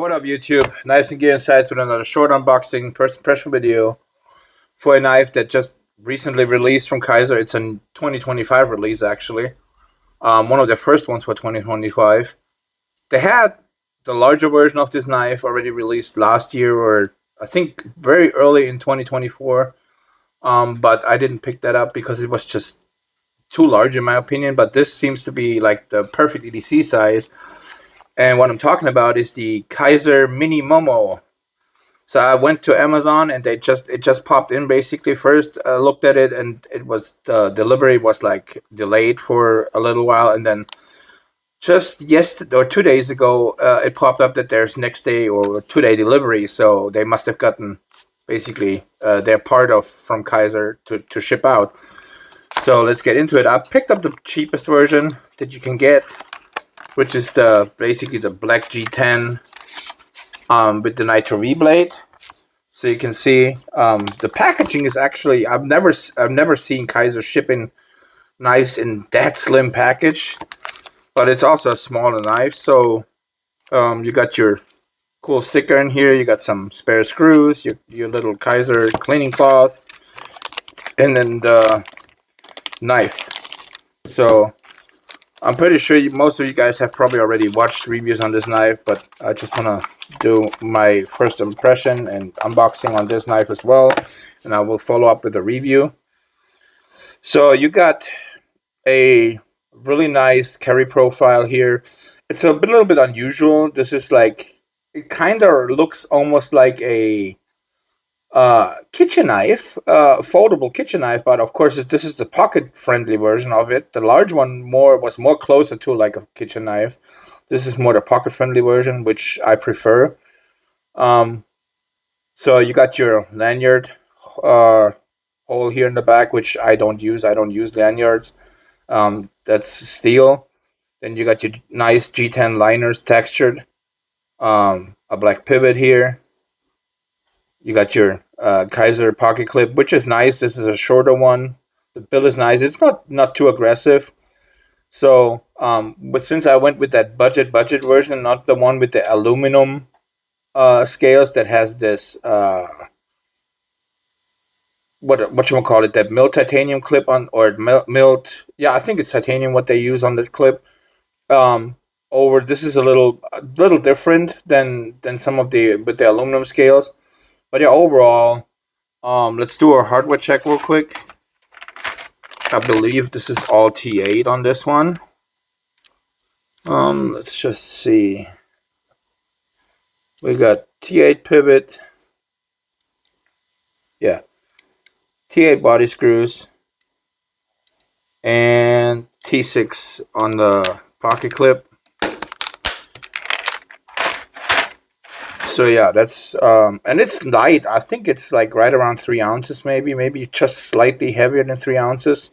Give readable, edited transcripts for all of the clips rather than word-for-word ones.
What up YouTube? Knives and Gear Insights with another short unboxing first impression video for a knife that just recently released from Kizer. It's a 2025 release actually. One of the first ones for 2025. They had the larger version of this knife already released last year, or I think very early in 2024. But I didn't pick that up because it was just too large in my opinion. But this seems to be like the perfect EDC size. And what I'm talking about is the Kizer Mini Momo. So I went to Amazon and it just popped in basically. First I looked at it and the delivery was like delayed for a little while, and then just yesterday or 2 days ago it popped up that there's next day or 2-day delivery. So they must have gotten basically their part of from Kizer to ship out. So let's get into it. I picked up the cheapest version that you can get, which is basically the black G10 with the NitroV blade. So you can see the packaging is actually, I've never seen Kizer shipping knives in that slim package, but it's also a smaller knife. So you got your cool sticker in here, you got some spare screws, your little Kizer cleaning cloth, and then the knife. So I'm pretty sure most of you guys have probably already watched reviews on this knife, but I just want to do my first impression and unboxing on this knife as well, and I will follow up with a review. So you got a really nice carry profile here. It's a little bit unusual. This is like, it kind of looks almost like a kitchen knife, foldable kitchen knife, but of course this is the pocket friendly version of it. The large one was more closer to like a kitchen knife. This is more the pocket friendly version, which I prefer. So you got your lanyard hole here in the back, which I don't use lanyards. That's steel. Then you got your nice G10 liners textured, a black pivot here. You got your Kizer pocket clip, which is nice. This is a shorter one. The bill is nice. It's not too aggressive. So, but since I went with that budget version, not the one with the aluminum scales that has this what you call it, that milled titanium clip on, or milled, yeah, I think it's titanium what they use on this clip. Over this is a little different than some of the with the aluminum scales. But yeah, overall, let's do our hardware check real quick. I believe this is all T8 on this one. Let's just see. We got T8 pivot. Yeah. T8 body screws. And T6 on the pocket clip. So yeah, that's and it's light. I think it's like right around 3 ounces, maybe just slightly heavier than 3 ounces.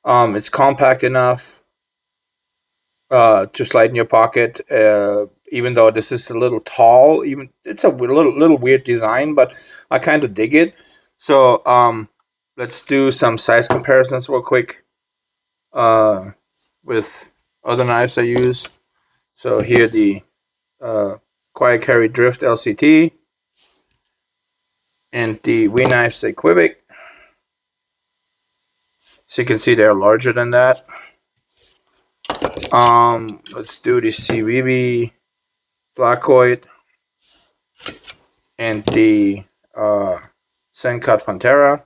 It's compact enough to slide in your pocket. Even though this is a little tall, it's a little weird design, but I kind of dig it. So let's do some size comparisons real quick with other knives I use. So here the Quiet Carry Drift LCT and the Wee Knives Equivoc. So you can see they're larger than that. Let's do the CVV Blackoid and the Sencut Pantera.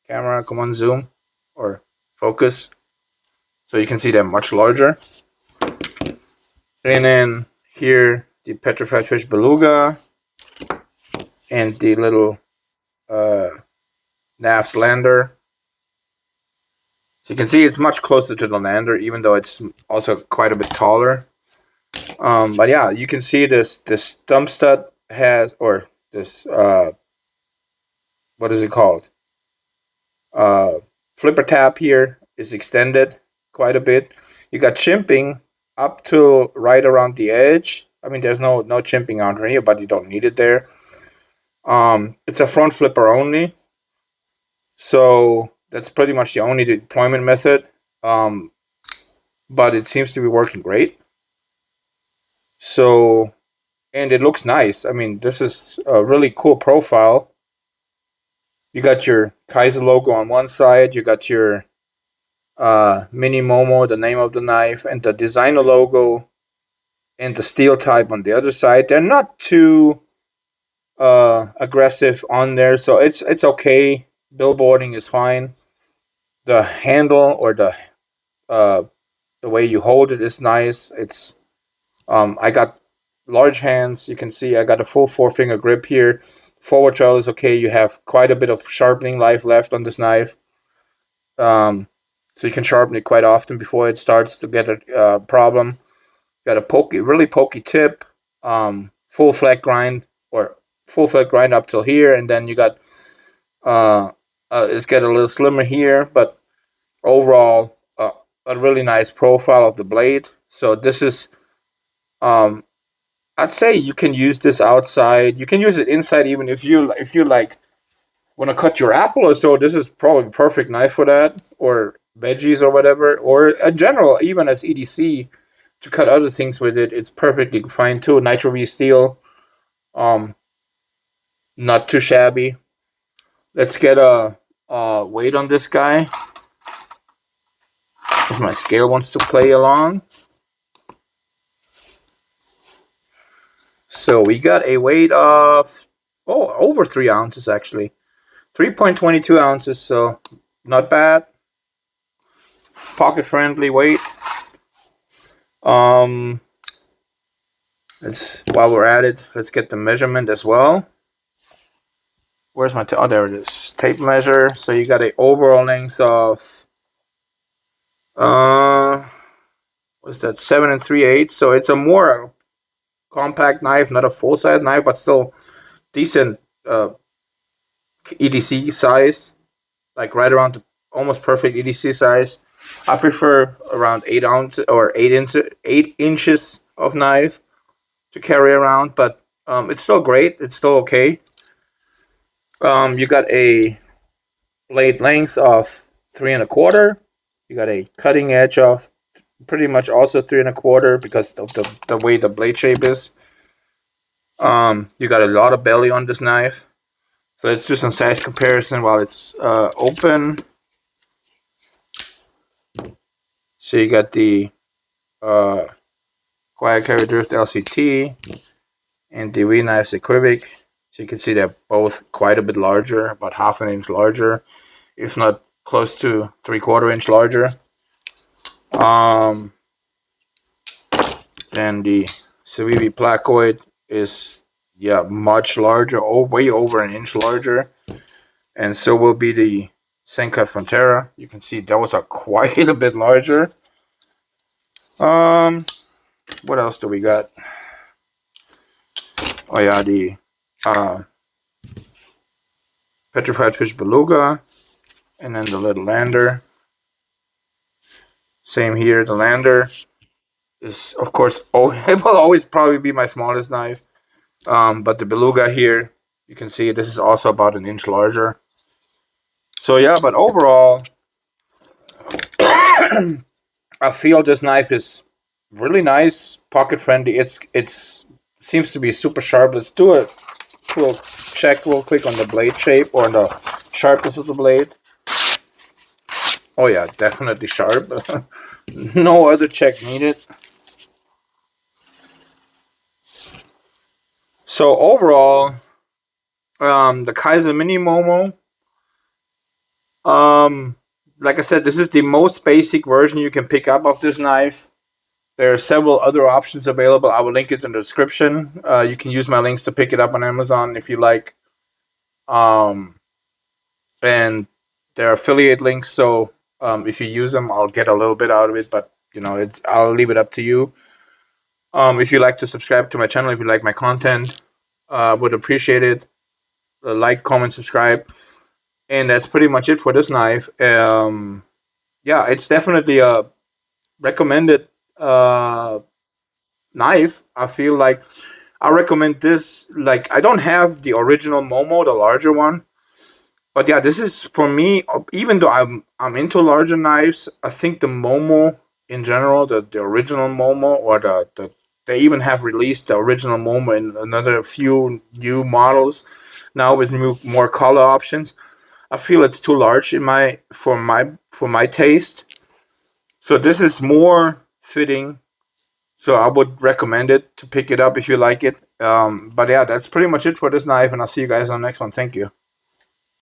Camera, come on, zoom or focus. So you can see they're much larger. And then here the Petrified Fish Beluga and the little Naf's Lander. So you can see it's much closer to the Lander, even though it's also quite a bit taller. But yeah, you can see this thumb stud has, or this what is it called? Flipper tab here is extended quite a bit. You got chimping up to right around the edge. I mean, there's no chimping on here, but you don't need it there. It's a front flipper only, so that's pretty much the only deployment method. But it seems to be working great. So and it looks nice. I mean, this is a really cool profile. You got your Kizer logo on one side, you got your Mini Momo, the name of the knife, and the designer logo, and the steel type on the other side. They're not too aggressive on there, so it's okay. Billboarding is fine. The handle or uh, the way you hold it is nice. It's I got large hands. You can see I got a full 4-finger grip here. Forward travel is okay. You have quite a bit of sharpening life left on this knife. So you can sharpen it quite often before it starts to get a problem. Got a really pokey tip, full flat grind or full flat grind up till here, and then you got it's got a little slimmer here, but overall a really nice profile of the blade. So this is I'd say you can use this outside. You can use it inside even if you like want to cut your apple or so. This is probably a perfect knife for that, or veggies or whatever, or in general even as EDC to cut other things with it. It's perfectly fine too. NitroV steel, not too shabby. Let's get a weight on this guy. If my scale wants to play along. So we got a weight of over 3 ounces actually. 3.22 ounces, so not bad. Pocket friendly weight. Let's while we're at it, let's get the measurement as well. Where's my oh, there it is. Tape measure. So you got a overall length of what's that? 7 3/8. So it's a more compact knife, not a full size knife, but still decent EDC size, like right around the almost perfect EDC size. I prefer around 8 ounces or 8 inches of knife to carry around, but it's still great. It's still okay. You got a blade length of 3 1/4. You got a cutting edge of pretty much also 3 1/4 because of the way the blade shape is. You got a lot of belly on this knife. So let's do some size comparison while it's open. So you got the Quiet Carry Drift LCT and the V Knives Equivoc. So you can see they're both quite a bit larger, about 1/2 inch larger, if not close to 3/4 inch larger. Then the Civivi Placoid is much larger, way over an inch larger, and so will be the Sencut Frontera. You can see those are quite a bit larger. What else do we got? Oh yeah, the Petrified Fish Beluga, and then the little lander. Same here, the lander is of course it will always probably be my smallest knife. But the Beluga here, you can see this is also about an inch larger. So yeah, but overall, I feel this knife is really nice, pocket friendly. It's seems to be super sharp. Let's do a little check real quick on the blade shape or on the sharpness of the blade. Oh yeah, definitely sharp. No other check needed. So overall, the Kizer Mini Momo, like I said, this is the most basic version you can pick up of this knife. There are several other options available. I will link it in the description. You can use my links to pick it up on Amazon if you like. And there are affiliate links, so if you use them, I'll get a little bit out of it. But I'll leave it up to you. If you like to subscribe to my channel, if you like my content, would appreciate it. Like, comment, subscribe, and that's pretty much it for this knife. Yeah, it's definitely a recommended knife. I feel like I recommend this. Like, I don't have the original Momo, the larger one, but yeah, this is for me. Even though I'm into larger knives, I think the Momo in general, the original Momo or the They even have released the original Momo in another few new models now with more color options. I feel it's too large in for my taste. So this is more fitting. So I would recommend it to pick it up if you like it. But yeah, that's pretty much it for this knife, and I'll see you guys on the next one. Thank you.